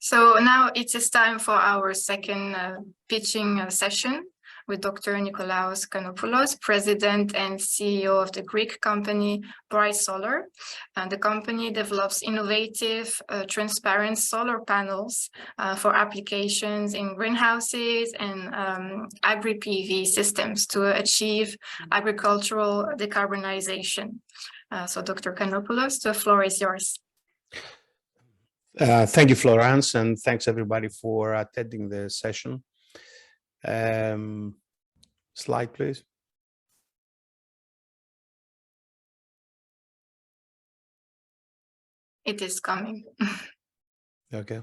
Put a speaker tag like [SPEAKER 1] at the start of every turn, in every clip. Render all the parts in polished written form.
[SPEAKER 1] So now it is time for our second pitching session with Dr. Nikolaos Kanopoulos, President and CEO of the Greek company Brite Solar. And the company develops innovative, transparent solar panels for applications in greenhouses and agri-PV systems to achieve agricultural decarbonization. So Dr. Kanopoulos, the floor is yours.
[SPEAKER 2] Thank you, Florence, and thanks everybody for attending the session. Slide, please.
[SPEAKER 1] It is coming.
[SPEAKER 2] Okay.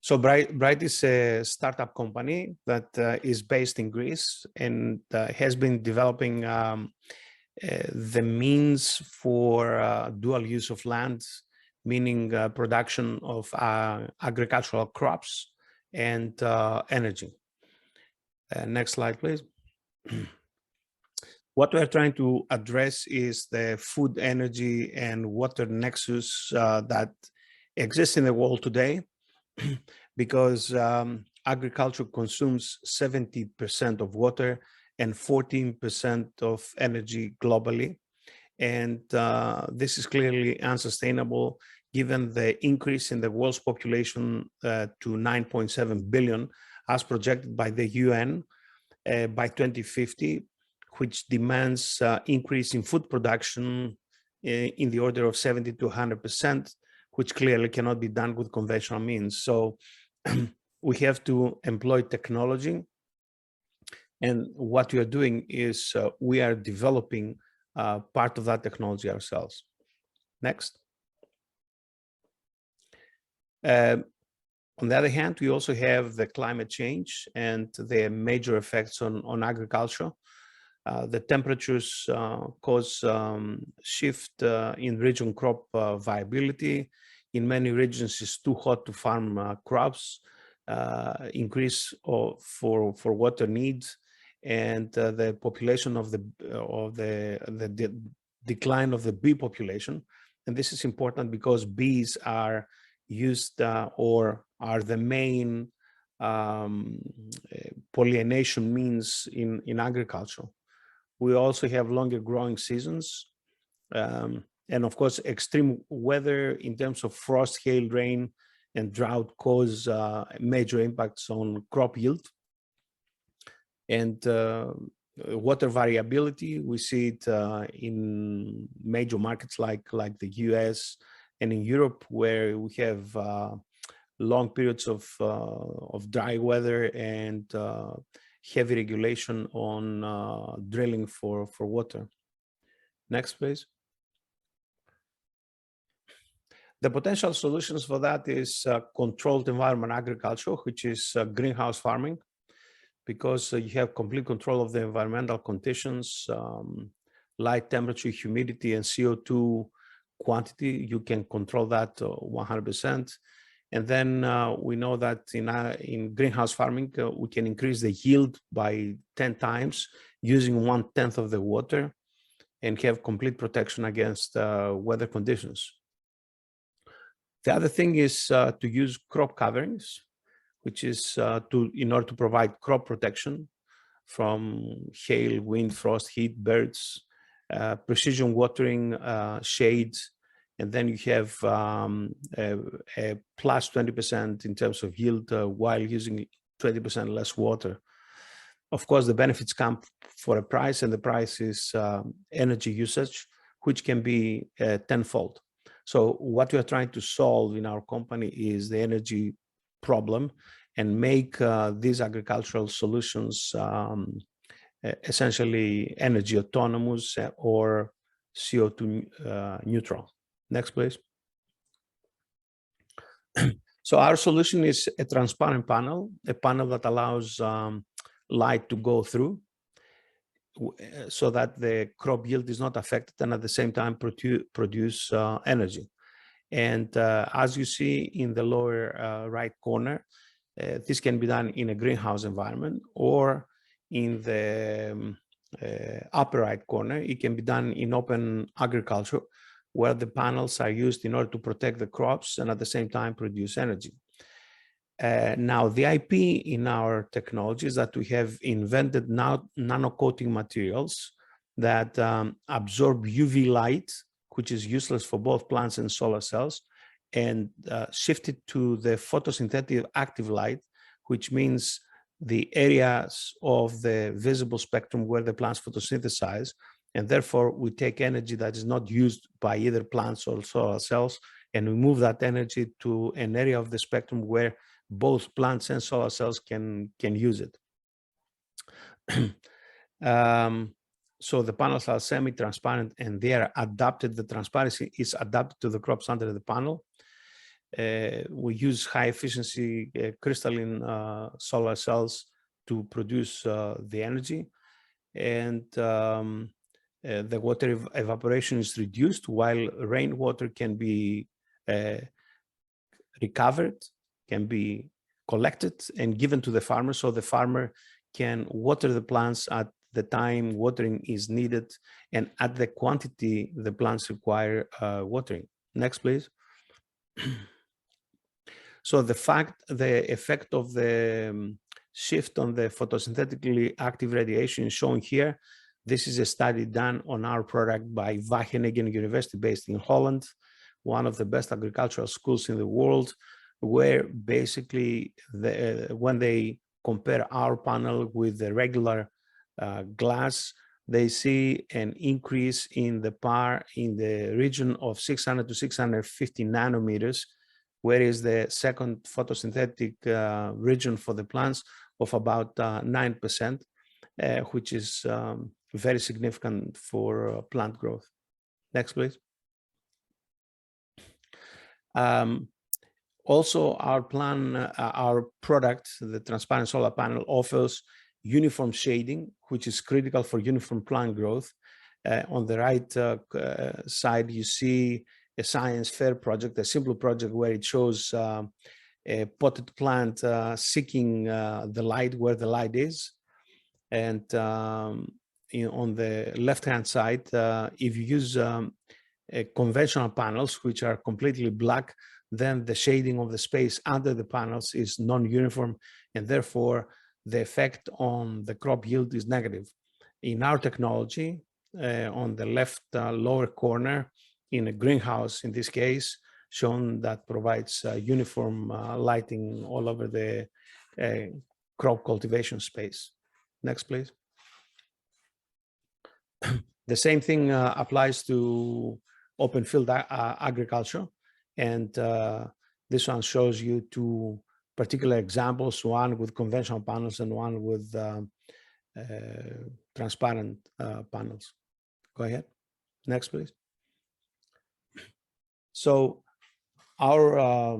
[SPEAKER 2] So Brite is a startup company that is based in Greece and has been developing the means for dual use of land, meaning production of agricultural crops and energy. Next slide, please. What we're trying to address is the food, energy, and water nexus that exists in the world today, because agriculture consumes 70% of water and 14% of energy globally. And this is clearly unsustainable given the increase in the world's population to 9.7 billion as projected by the UN by 2050, which demands increase in food production in the order of 70 to 100%, which clearly cannot be done with conventional means. So we have to employ technology. And what we are doing is we are developing part of that technology ourselves. Next. On the other hand, we also have the climate change and the major effects on agriculture. The temperatures cause shift in region crop viability. In many regions, it's too hot to farm crops, increase for water needs, and the population of the decline of the bee population. And this is important because bees are used or are the main pollination means in agriculture. We also have longer growing seasons. And of course, extreme weather in terms of frost, hail, rain, and drought cause major impacts on crop yield. And water variability, we see it in major markets like the US and in Europe, where we have long periods of dry weather and heavy regulation on drilling for water. Next, please. The potential solutions for that is controlled environment agriculture, which is greenhouse farming, because you have complete control of the environmental conditions, light, temperature, humidity, and CO2 quantity. You can control that 100%. And then we know that in greenhouse farming, we can increase the yield by 10 times using 1/10 of the water and have complete protection against weather conditions. The other thing is to use crop coverings, which is in order to provide crop protection from hail, wind, frost, heat, birds, precision watering, shades, and then you have a plus 20% in terms of yield while using 20% less water. Of course, the benefits come for a price, and the price is energy usage, which can be tenfold. So what we are trying to solve in our company is the energy problem and make these agricultural solutions essentially energy autonomous or CO2 neutral. Next, please. So our solution is a transparent panel, a panel that allows light to go through so that the crop yield is not affected and at the same time produce energy. And as you see in the lower right corner, this can be done in a greenhouse environment, or in the upper right corner, it can be done in open agriculture, where the panels are used in order to protect the crops and at the same time produce energy. Now, the IP in our technology is that we have invented nano-coating materials that absorb UV light, which is useless for both plants and solar cells, and shift it to the photosynthetic active light, which means the areas of the visible spectrum where the plants photosynthesize, and therefore we take energy that is not used by either plants or solar cells, and we move that energy to an area of the spectrum where both plants and solar cells can use it. So the panels are semi-transparent and they are adapted, the transparency is adapted to the crops under the panel. We use high efficiency crystalline solar cells to produce the energy, and the water evaporation is reduced while rainwater can be recovered, can be collected and given to the farmer, so the farmer can water the plants at the time watering is needed and at the quantity the plants require watering. Next, please. So the effect of the shift on the photosynthetically active radiation is shown here. This is a study done on our product by Wageningen University based in Holland, one of the best agricultural schools in the world, where basically when they compare our panel with the regular glass, they see an increase in the PAR in the region of 600 to 650 nanometers, whereas the second photosynthetic region for the plants of about 9%, which is very significant for plant growth. Next, please. Also, our product, the transparent solar panel, offers uniform shading, which is critical for uniform plant growth. On the right side, you see a science fair project, a simple project where it shows a potted plant seeking the light where the light is. And on the left-hand side, if you use conventional panels, which are completely black, then the shading of the space under the panels is non-uniform, and therefore the effect on the crop yield is negative. In our technology, on the left lower corner, in a greenhouse, in this case, shown that provides uniform lighting all over the crop cultivation space. Next, please. The same thing applies to open field agriculture. And this one shows you two particular examples, one with conventional panels and one with transparent panels. Go ahead. Next, please. So our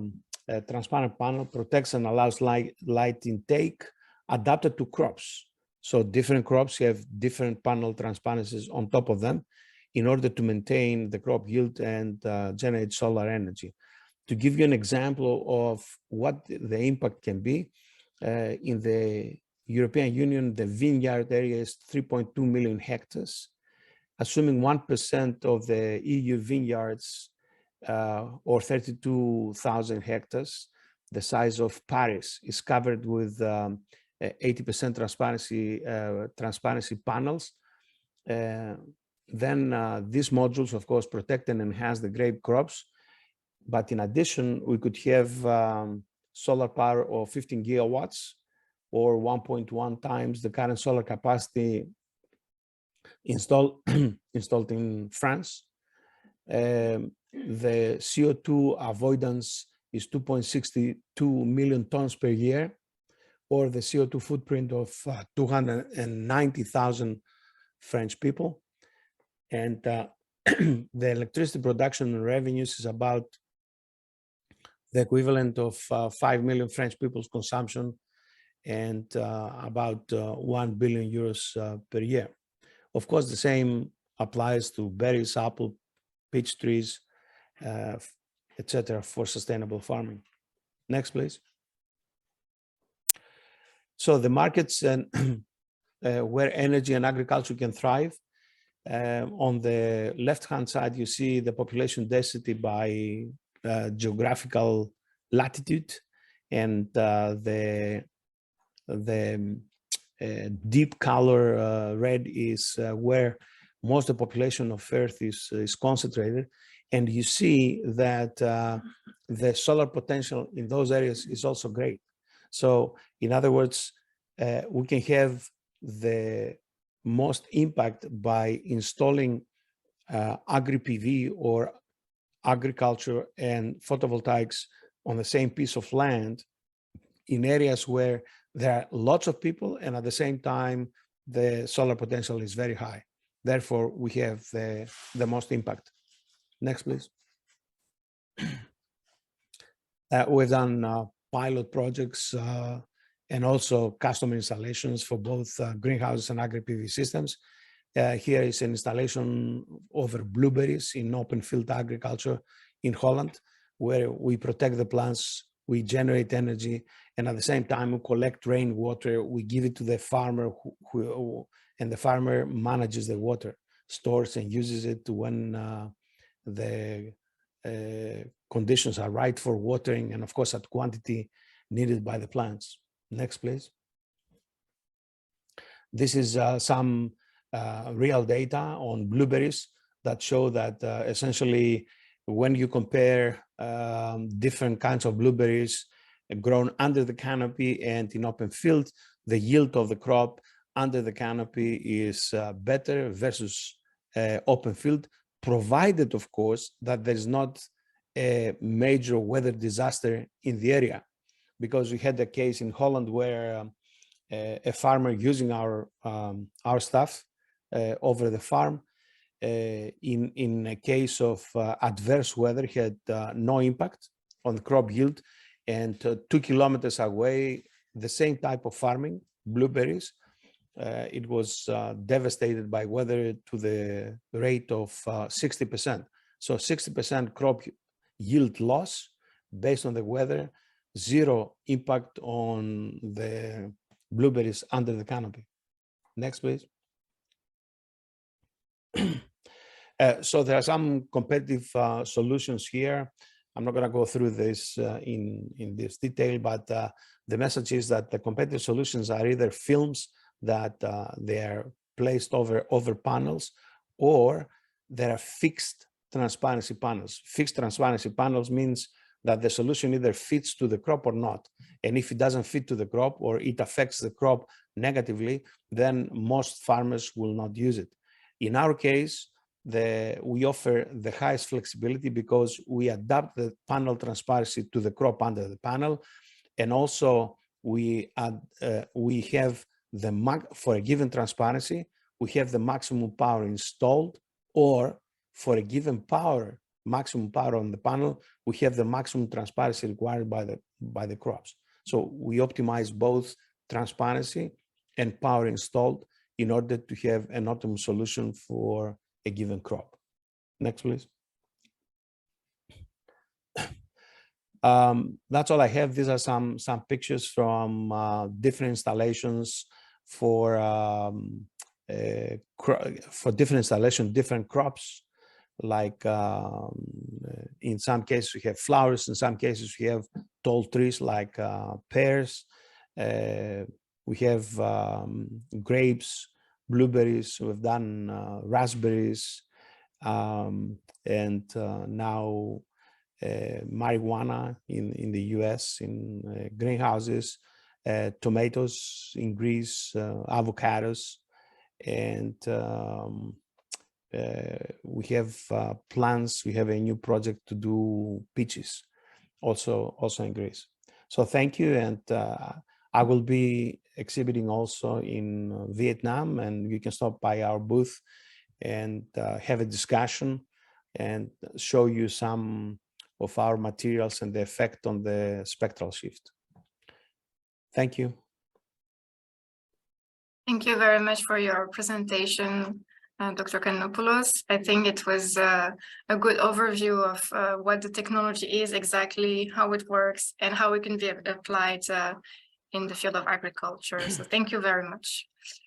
[SPEAKER 2] transparent panel protects and allows light intake adapted to crops. So different crops have different panel transparencies on top of them in order to maintain the crop yield and generate solar energy. To give you an example of what the impact can be, in the European Union, the vineyard area is 3.2 million hectares. Assuming 1% of the EU vineyards, or 32,000 hectares, the size of Paris, is covered with 80% transparency panels. Then these modules, of course, protect and enhance the grape crops. But in addition, we could have solar power of 15 gigawatts or 1.1 times the current solar capacity installed in France. The CO2 avoidance is 2.62 million tons per year, or the CO2 footprint of 290,000 French people. And the electricity production revenues is about the equivalent of 5 million French people's consumption, and about 1 billion euros per year. Of course, the same applies to berries, apple, peach trees, etc., for sustainable farming. Next, please. So the markets and where energy and agriculture can thrive. On the left-hand side, you see the population density by geographical latitude, and the deep color red is where most of the population of Earth is concentrated. And you see that the solar potential in those areas is also great. So in other words, we can have the most impact by installing agri-PV or agriculture and photovoltaics on the same piece of land in areas where there are lots of people, and at the same time, the solar potential is very high. Therefore, we have the most impact. Next, please. We've done pilot projects and also custom installations for both greenhouses and agri-PV systems. Here is an installation over blueberries in open field agriculture in Holland, where we protect the plants, we generate energy, and at the same time we collect rainwater, we give it to the farmer, and the farmer manages the water, stores and uses it when the conditions are right for watering, and of course at quantity needed by the plants. Next, please. This is some real data on blueberries that show that essentially when you compare different kinds of blueberries grown under the canopy and in open field, the yield of the crop under the canopy is better versus open field, provided, of course, that there's not a major weather disaster in the area. Because we had a case in Holland where a farmer using our stuff over the farm, in a case of adverse weather, had no impact on the crop yield, and 2 kilometers away, the same type of farming, blueberries, it was devastated by weather to the rate of 60%. So 60% crop yield loss based on the weather, zero impact on the blueberries under the canopy. Next, please. So there are some competitive solutions here. I'm not going to go through this in this detail, but the message is that the competitive solutions are either films that they're placed over panels, or there are fixed transparency panels. Fixed transparency panels means that the solution either fits to the crop or not. And if it doesn't fit to the crop or it affects the crop negatively, then most farmers will not use it. In our case, we offer the highest flexibility because we adapt the panel transparency to the crop under the panel. And also we have for a given transparency, we have the maximum power installed, or for a given maximum power on the panel, we have the maximum transparency required by the crops. So we optimize both transparency and power installed in order to have an optimal solution for a given crop. Next, please. That's all I have. These are some pictures from different installations for different installation, different crops. Like in some cases we have flowers, in some cases we have tall trees like pears. We have grapes, blueberries, we've done raspberries, and now marijuana in the US in greenhouses, tomatoes in Greece, avocados, and we have plans. We have a new project to do peaches, also in Greece. So thank you, and I will be exhibiting also in Vietnam, and you can stop by our booth and have a discussion and show you some of our materials and the effect on the spectral shift. Thank you.
[SPEAKER 1] Thank you very much for your presentation, Dr. Kanopoulos. I think it was a good overview of what the technology is exactly, how it works, and how it can be applied in the field of agriculture. So thank you very much.